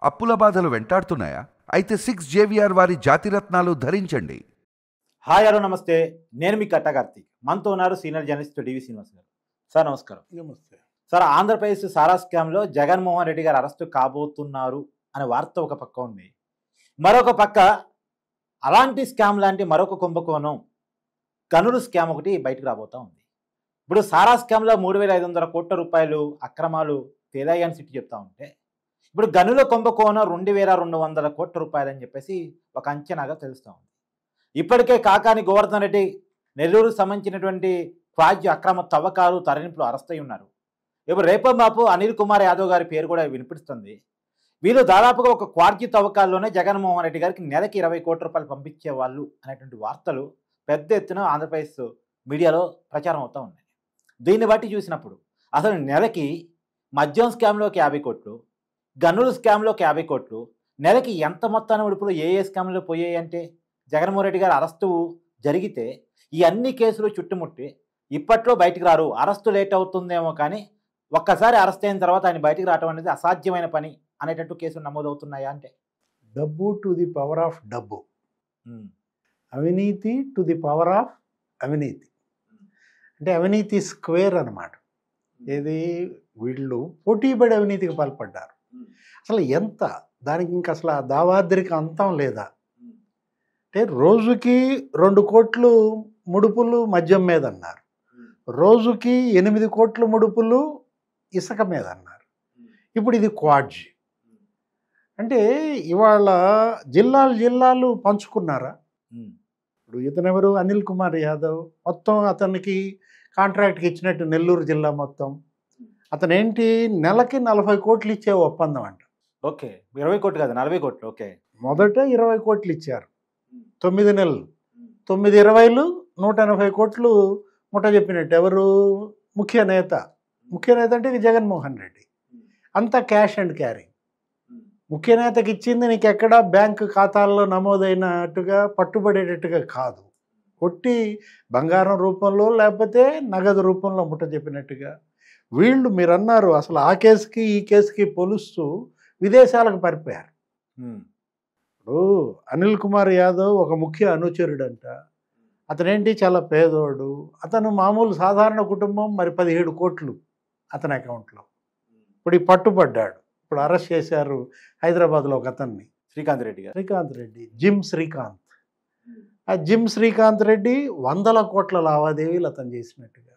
అప్పుల బాధలు వెంటాడుతున్నాయా? అయితే 6 JVR వారి జాతిరత్నాలు ధరించండి. హాయ్ హలో నమస్తే, నేను మీ కట్ట కార్తీక్. మనతో ఉన్నారు సీనియర్ జర్నలిస్ట్ డివి శ్రీనివాస్ గారు. సార్ నమస్కారం. నమస్తే సార్, ఆంధ్రప్రదేశ్ సారా స్కామ్లో జగన్మోహన్ రెడ్డి గారు అరెస్టు కాబోతున్నారు అనే వార్త ఒక పక్క ఉంది. మరొక పక్క అలాంటి స్కామ్ లాంటి మరొక కుంభకోణం గనులు స్కామ్ ఒకటి బయటకు రాబోతా ఉంది. ఇప్పుడు సారా స్కామ్లో 3,500 కోట్ల రూపాయలు అక్రమాలు తేలాయని సిట్టి చెప్తా ఉంటే, ఇప్పుడు గనుల కుంభకోణం 2,200 కోట్ల రూపాయలు అని చెప్పేసి ఒక అంచనాగా తెలుస్తూ ఉంది. ఇప్పటికే కాకాని గోవర్ధన్ రెడ్డి, నెల్లూరుకు సంబంధించినటువంటి క్వాజ్ అక్రమ తవ్వకాలు తరలింపులు అరెస్ట్ అయి ఉన్నారు. ఇప్పుడు రేపో మాపు అనిల్ కుమార్ యాదవ్ గారి పేరు కూడా వినిపిస్తుంది. వీళ్ళు దాదాపుగా ఒక క్వార్జీ తవ్వకాల్లోనే జగన్మోహన్ రెడ్డి గారికి నెలకి 20 కోట్ల రూపాయలు పంపించేవాళ్ళు అనేటువంటి వార్తలు పెద్ద ఎత్తున ఆంధ్రప్రదేశ్ మీడియాలో ప్రచారం అవుతూ ఉన్నాయి. దీన్ని బట్టి చూసినప్పుడు అసలు నెలకి మద్యం స్కామ్లోకి 50 కోట్లు, గనుల స్కామ్లోకి 50 కోట్లు, నెలకి ఎంత మొత్తాన్ని ఉడుపులు ఏ స్కామ్లో పోయాయి అంటే జగన్మోహన్ రెడ్డి గారు అరెస్టు జరిగితే ఈ అన్ని కేసులు చుట్టుముట్టి ఇప్పట్లో బయటికి రారు. అరెస్టు లేట్ అవుతుందేమో కానీ ఒక్కసారి అరెస్ట్ అయిన తర్వాత ఆయన బయటికి రావడం అనేది అసాధ్యమైన పని అనేటట్టు కేసులు నమోదవుతున్నాయా అంటే, డబ్బు టు ది పవర్ ఆఫ్ డబ్బు, అవినీతి టు ది పవర్ ఆఫ్ అవినీతి, అంటే అవినీతి స్క్వేర్ అన్నమాట. ఏది వీళ్ళు పోటీపడి అవినీతికి పాల్పడ్డారు. అసలు ఎంత దానికి ఇంకా అసలు ఆ దావాద్రికి అంతం లేదా? అంటే రోజుకి 2 కోట్లు ముడుపులు మద్యం మీద అన్నారు, రోజుకి 8 కోట్ల ముడుపులు ఇసుక మీద అన్నారు. ఇప్పుడు ఇది క్వాడ్జీ. అంటే ఇవాళ జిల్లాలు పంచుకున్నారా? ఇప్పుడు ఇతనెవరు, అనిల్ కుమార్ యాదవ్, మొత్తం అతనికి కాంట్రాక్ట్కి ఇచ్చినట్టు నెల్లూరు జిల్లా మొత్తం అతను ఏంటి నెలకి 40 కోట్లు ఇచ్చే ఒప్పందం అంట. ఓకే, 20 కోట్లు కాదు 40 కోట్లు. ఓకే, మొదట 20 కోట్లు ఇచ్చారు, 9 నెలలు, 9/20 180 కోట్లు ముఠ చెప్పినట్టు. ఎవరు ముఖ్య నేత అంటే ఇది జగన్మోహన్ రెడ్డి. అంతా క్యాష్ అండ్ క్యారీ. ముఖ్య నేతకి ఇచ్చింది నీకు ఎక్కడా బ్యాంకు ఖాతాల్లో నమోదైనట్టుగా పట్టుబడేటట్టుగా కాదు, కొట్టి బంగారం రూపంలో లేకపోతే నగదు రూపంలో ముట్ట చెప్పినట్టుగా. వీళ్ళు మీరు అన్నారు అసలు ఆ కేసుకి ఈ కేసుకి పోలుస్తూ విదేశాలకు పారిపోయారు. ఇప్పుడు అనిల్ కుమార్ యాదవ్ ఒక ముఖ్య అనుచరుడంట. అతనేంటి చాలా పేదోడు, అతను మామూలు సాధారణ కుటుంబం. మరి 17 కోట్లు అతని అకౌంట్లో. ఇప్పుడు ఈ పట్టుబడ్డాడు. ఇప్పుడు అరెస్ట్ చేశారు హైదరాబాద్లో ఒక అతన్ని, శ్రీకాంత్ రెడ్డి, జిమ్ శ్రీకాంత్. ఆ జిమ్ శ్రీకాంత్ రెడ్డి 100 కోట్ల లావాదేవీలు అతను చేసినట్టుగా.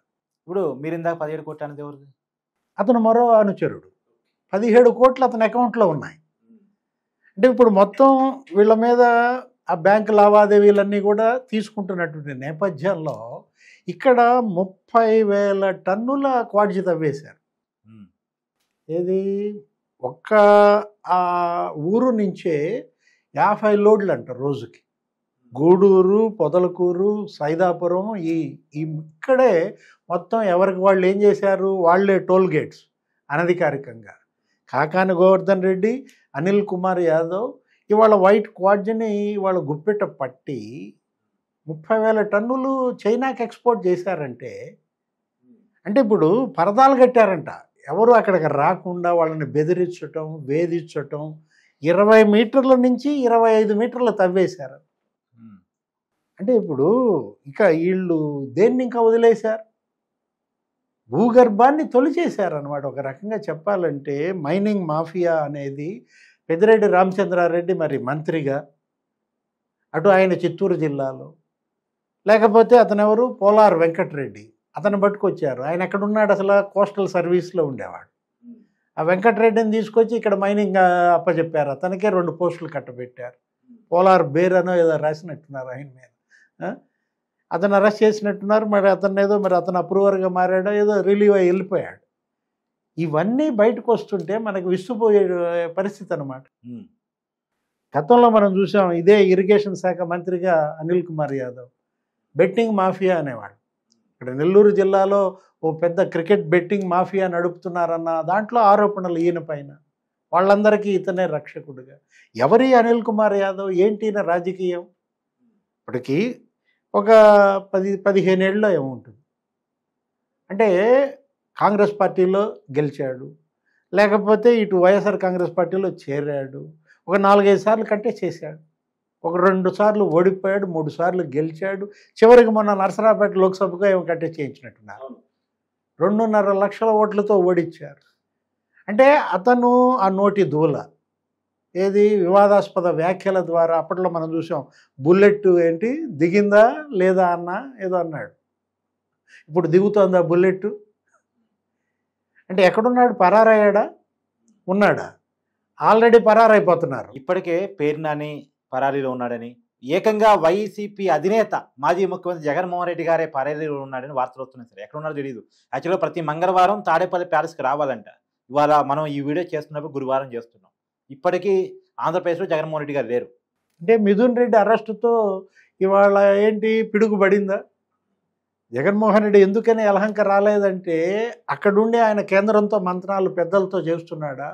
ఇప్పుడు మీరు ఇందాక 17 కోట్లు అనేది ఎవరిది? అతను మరో అనుచరుడు. 17 కోట్లు అతని అకౌంట్లో ఉన్నాయి. అంటే ఇప్పుడు మొత్తం వీళ్ళ మీద ఆ బ్యాంకు లావాదేవీలన్నీ కూడా తీసుకుంటున్నటువంటి నేపథ్యంలో ఇక్కడ 30,000 టన్నుల క్వాడ్జీ తవ్వేశారు. ఏది ఒక్క ఆ ఊరు నుంచే 50 లోడ్లు అంట రోజుకి. గూడూరు, పొదలకూరు, సైదాపురం, ఇక్కడే మొత్తం ఎవరికి వాళ్ళు ఏం చేశారు, వాళ్ళే టోల్ గేట్స్ అనధికారికంగా. కాకాని గోవర్ధన్ రెడ్డి, అనిల్ కుమార్ యాదవ్ ఇవాళ వైట్ క్వాడ్జీని ఇవాళ గుప్పెట పట్టి 30,000 టన్నులు చైనాకి ఎక్స్పోర్ట్ చేశారంటే, అంటే ఇప్పుడు పరదాలు కట్టారంట. ఎవరు అక్కడికి రాకుండా వాళ్ళని బెదిరించటం, వేధించటం. 20 మీటర్ల నుంచి 25 మీటర్లు తవ్వేశారు. అంటే ఇప్పుడు ఇక వీళ్ళు దేన్ని ఇంకా వదిలేశారు, భూగర్భాన్ని తొలిచేశారు అన్నమాట. ఒక రకంగా చెప్పాలంటే మైనింగ్ మాఫియా అనేది పెద్దిరెడ్డి రామచంద్రారెడ్డి మరి మంత్రిగా, అటు ఆయన చిత్తూరు జిల్లాలో, లేకపోతే అతనెవరు పోలార్ వెంకటరెడ్డి, అతను పట్టుకొచ్చారు. ఆయన ఎక్కడున్నాడు, అసలు కోస్టల్ సర్వీస్లో ఉండేవాడు. ఆ వెంకటరెడ్డిని తీసుకొచ్చి ఇక్కడ మైనింగ్ అప్పచెప్పారు. అతనికే 2 పోస్టులు కట్టబెట్టారు. పోలార్ బేర్ అనో ఏదో రాసినట్టున్నారు ఆయన మీద. అతను అరెస్ట్ చేసినట్టున్నారు. మరి అతను ఏదో మరి అతను అప్రూవర్గా మారాడో ఏదో రిలీవ్ అయ్యి వెళ్ళిపోయాడు. ఇవన్నీ బయటకు వస్తుంటే మనకు విస్తుపోయే పరిస్థితి అన్నమాట. గతంలో మనం చూసాం, ఇదే ఇరిగేషన్ శాఖ మంత్రిగా అనిల్ కుమార్ యాదవ్ బెట్టింగ్ మాఫియా అనేవాడు. ఇక్కడ నెల్లూరు జిల్లాలో ఓ పెద్ద క్రికెట్ బెట్టింగ్ మాఫియా నడుపుతున్నారన్న దాంట్లో ఆరోపణలు ఈయన పైన. వాళ్ళందరికీ ఇతనే రక్షకుడుగా. ఎవరి అనిల్ కుమార్ యాదవ్, ఏంటి రాజకీయం? ఇప్పటికీ ఒక 10-15 ఏళ్ళలో ఏముంటుంది అంటే కాంగ్రెస్ పార్టీలో గెలిచాడు, లేకపోతే ఇటు వైఎస్ఆర్ కాంగ్రెస్ పార్టీలో చేరాడు. ఒక 4-5 సార్లు కంటెస్ట్ చేశాడు. ఒక 2 సార్లు ఓడిపోయాడు, 3 సార్లు గెలిచాడు. చివరికి మొన్న నరసరావుపేట లోక్సభకు ఏమో కంటెస్ట్ చేయించినట్టున్నారు. 2.5 లక్షల ఓట్లతో ఓడించారు. అంటే అతను ఆ నోటి దూల ఏది వివాదాస్పద వ్యాఖ్యల ద్వారా అప్పట్లో మనం చూసాం. బుల్లెట్ ఏంటి దిగిందా లేదా అన్న ఏదో అన్నాడు. ఇప్పుడు దిగుతోందా బుల్లెట్? అంటే ఎక్కడున్నాడు? పరారయ్యాడా? ఉన్నాడా? ఆల్రెడీ పరారైపోతున్నారు. ఇప్పటికే పేర్నాని పరారీలో ఉన్నాడని, ఏకంగా వైసీపీ అధినేత మాజీ ముఖ్యమంత్రి జగన్మోహన్ రెడ్డి గారే పరారీలో ఉన్నాడని వార్తలు వస్తున్నాయి సార్. ఎక్కడ ఉన్నారో తెలియదు. యాక్చువల్గా ప్రతి మంగళవారం తాడేపల్లి ప్యాలెస్కి రావాలంట. ఇవాళ మనం ఈ వీడియో చేస్తున్నప్పుడు గురువారం చేస్తున్నాం. ఇప్పటికీ ఆంధ్రప్రదేశ్లో జగన్మోహన్ రెడ్డి గారు లేరు. అంటే మిథున్ రెడ్డి అరెస్టుతో ఇవాళ ఏంటి పిడుగుపడిందా? జగన్మోహన్ రెడ్డి ఎందుకని యలహంక రాలేదంటే అక్కడుండి ఆయన కేంద్రంతో మంత్రాలు పెద్దలతో చేస్తున్నాడా?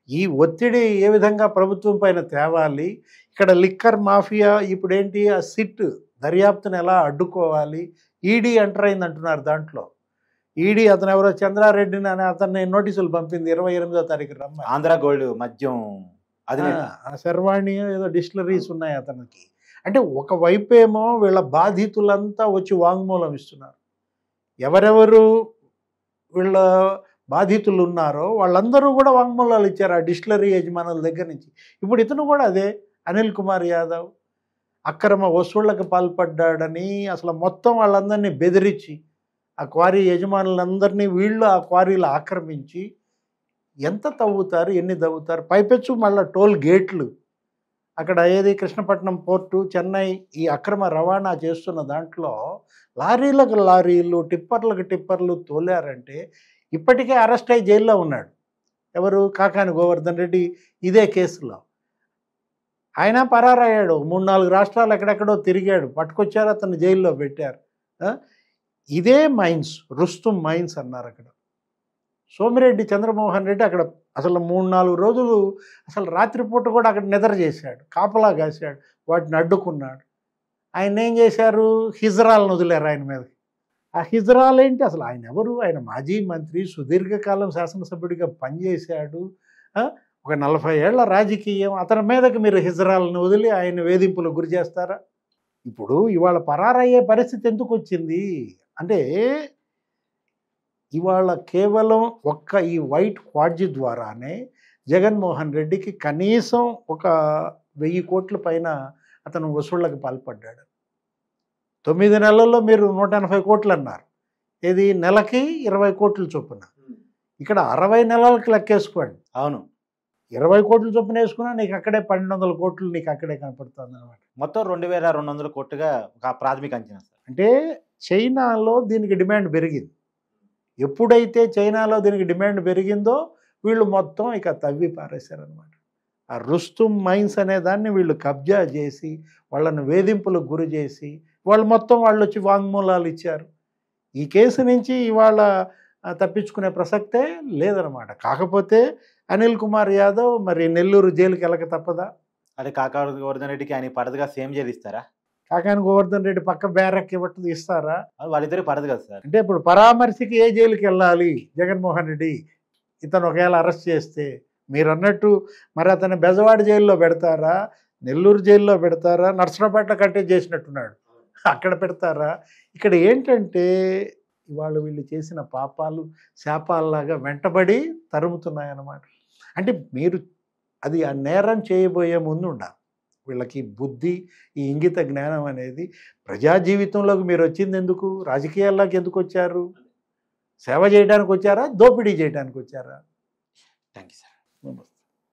ఈ ఒత్తిడి ఏ విధంగా ప్రభుత్వం పైన తేవాలి? ఇక్కడ లిక్కర్ మాఫియా ఇప్పుడేంటి ఆ సిట్ దర్యాప్తును ఎలా అడ్డుకోవాలి? ఈడీ ఎంటర్ అయింది అంటున్నారు. దాంట్లో ఈడీ అతను ఎవరో చంద్రారెడ్డిని అని అతన్ని నోటీసులు పంపింది 28వ తారీఖు రమ్మ. ఆంధ్ర గోల్డ్ మద్యం అది శర్వాణి ఏదో డిస్టిలరీస్ ఉన్నాయి అతనికి. అంటే ఒకవైపు ఏమో వీళ్ళ బాధితులంతా వచ్చి వాంగ్మూలం ఇస్తున్నారు. ఎవరెవరు వీళ్ళ బాధితులు ఉన్నారో వాళ్ళందరూ కూడా వాంగ్మూలాలు ఇచ్చారు ఆ డిస్టిలరీ యజమానుల దగ్గర నుంచి. ఇప్పుడు ఇతను కూడా అదే అనిల్ కుమార్ యాదవ్ అక్రమ వసూళ్లకు పాల్పడ్డాడని అసలు మొత్తం వాళ్ళందరినీ బెదిరించి ఆ క్వారీ యజమానులందరినీ వీళ్ళు ఆ క్వారీలు ఆక్రమించి ఎంత తవ్వుతారు, ఎన్ని తవ్వుతారు? పైపెచ్చు మళ్ళీ టోల్ గేట్లు అక్కడ ఏది కృష్ణపట్నం పోర్టు, చెన్నై ఈ అక్రమ రవాణా చేస్తున్న దాంట్లో లారీలకు లారీలు, టిప్పర్లకు టిప్పర్లు తోలారంటే ఇప్పటికే అరెస్ట్ అయ్యి జైల్లో ఉన్నాడు. ఎవరు? కాకాని గోవర్ధన్ రెడ్డి ఇదే కేసులో. ఆయన పరారయ్యాడు. 3-4 రాష్ట్రాలు ఎక్కడెక్కడో తిరిగాడు. పట్టుకొచ్చారు, అతను జైల్లో పెట్టారు. ఇదే మైన్స్, రుస్తుం మైన్స్ అన్నారు అక్కడ. సోమిరెడ్డి చంద్రమోహన్ రెడ్డి అక్కడ అసలు 3-4 రోజులు అసలు రాత్రిపూట కూడా అక్కడ నిద్ర చేశాడు, కాపలా కాశాడు, వాటిని అడ్డుకున్నాడు. ఆయన ఏం చేశారు? హిజ్రాలను వదిలేరు ఆయన మీద. ఆ హిజ్రాలు ఏంటి అసలు? ఆయన ఎవరు? ఆయన మాజీ మంత్రి, సుదీర్ఘకాలం శాసనసభ్యుడిగా పనిచేశాడు. ఒక 40 ఏళ్ల రాజకీయం. అతని మీదకి మీరు హిజ్రాలను వదిలి ఆయన వేధింపులకు గురి చేస్తారా? ఇప్పుడు ఇవాళ పరారయ్యే పరిస్థితి ఎందుకు వచ్చింది అంటే ఇవాళ కేవలం ఒక్క ఈ వైట్ క్వాడ్జీ ద్వారానే జగన్మోహన్ రెడ్డికి కనీసం ఒక 1000 కోట్ల పైన అతను వసూళ్లకు పాల్పడ్డాడు. 9 నెలల్లో మీరు 180 కోట్లు అన్నారు. ఇది నెలకి 20 కోట్ల చొప్పున. ఇక్కడ 60 నెలలకు లెక్కేసుకోండి. అవును, 20 కోట్ల చొప్పున వేసుకున్నా నీకు అక్కడే 1200 కోట్లు నీకు అక్కడే కనపడుతుంది అనమాట. మొత్తం 2200 కోట్లుగా ఒక ప్రాథమిక అంచనా సార్. అంటే చైనాలో దీనికి డిమాండ్ పెరిగింది. ఎప్పుడైతే చైనాలో దీనికి డిమాండ్ పెరిగిందో వీళ్ళు మొత్తం ఇక తవ్వి పారేశారనమాట. ఆ రుస్తుం మైన్స్ అనే దాన్ని వీళ్ళు కబ్జా చేసి వాళ్ళని వేధింపులకు గురి చేసి వాళ్ళు మొత్తం వాళ్ళు వచ్చి వాంగ్మూలాలు ఇచ్చారు. ఈ కేసు నుంచి ఇవాళ తప్పించుకునే ప్రసక్తే లేదనమాట. కాకపోతే అనిల్ కుమార్ యాదవ్ మరి నెల్లూరు జైలుకి వెళ్ళక తప్పదా? అదే కాకాని గోవర్ధన్ రెడ్డికి ఆయన పడదుగా సేమ్ జైలు ఇస్తారా? కాకాని గోవర్ధన్ రెడ్డి పక్క బ్యారక్ ఇవ్వటం ఇస్తారా? వాళ్ళిద్దరు పడదు కదా సార్. అంటే ఇప్పుడు పరామర్శకి ఏ జైలుకి వెళ్ళాలి జగన్మోహన్ రెడ్డి? ఇతను ఒకవేళ అరెస్ట్ చేస్తే మీరు అన్నట్టు మరి అతను బెజవాడ జైల్లో పెడతారా, నెల్లూరు జైల్లో పెడతారా, నర్సరావుపేట కంటే చేసినట్టున్నాడు అక్కడ పెడతారా? ఇక్కడ ఏంటంటే ఇవాళ వీళ్ళు చేసిన పాపాలు శాపాలలాగా వెంటబడి తరుముతున్నాయన్నమాట. అంటే మీరు అది ఆ నేరం చేయబోయే ముందు ఉండాలి వీళ్ళకి బుద్ధి, ఈ ఇంగిత జ్ఞానం అనేది. ప్రజా జీవితంలోకి మీరు వచ్చింది ఎందుకు? రాజకీయాల్లోకి ఎందుకు వచ్చారు? సేవ చేయడానికి వచ్చారా, దోపిడీ చేయడానికి వచ్చారా? Thank you sir.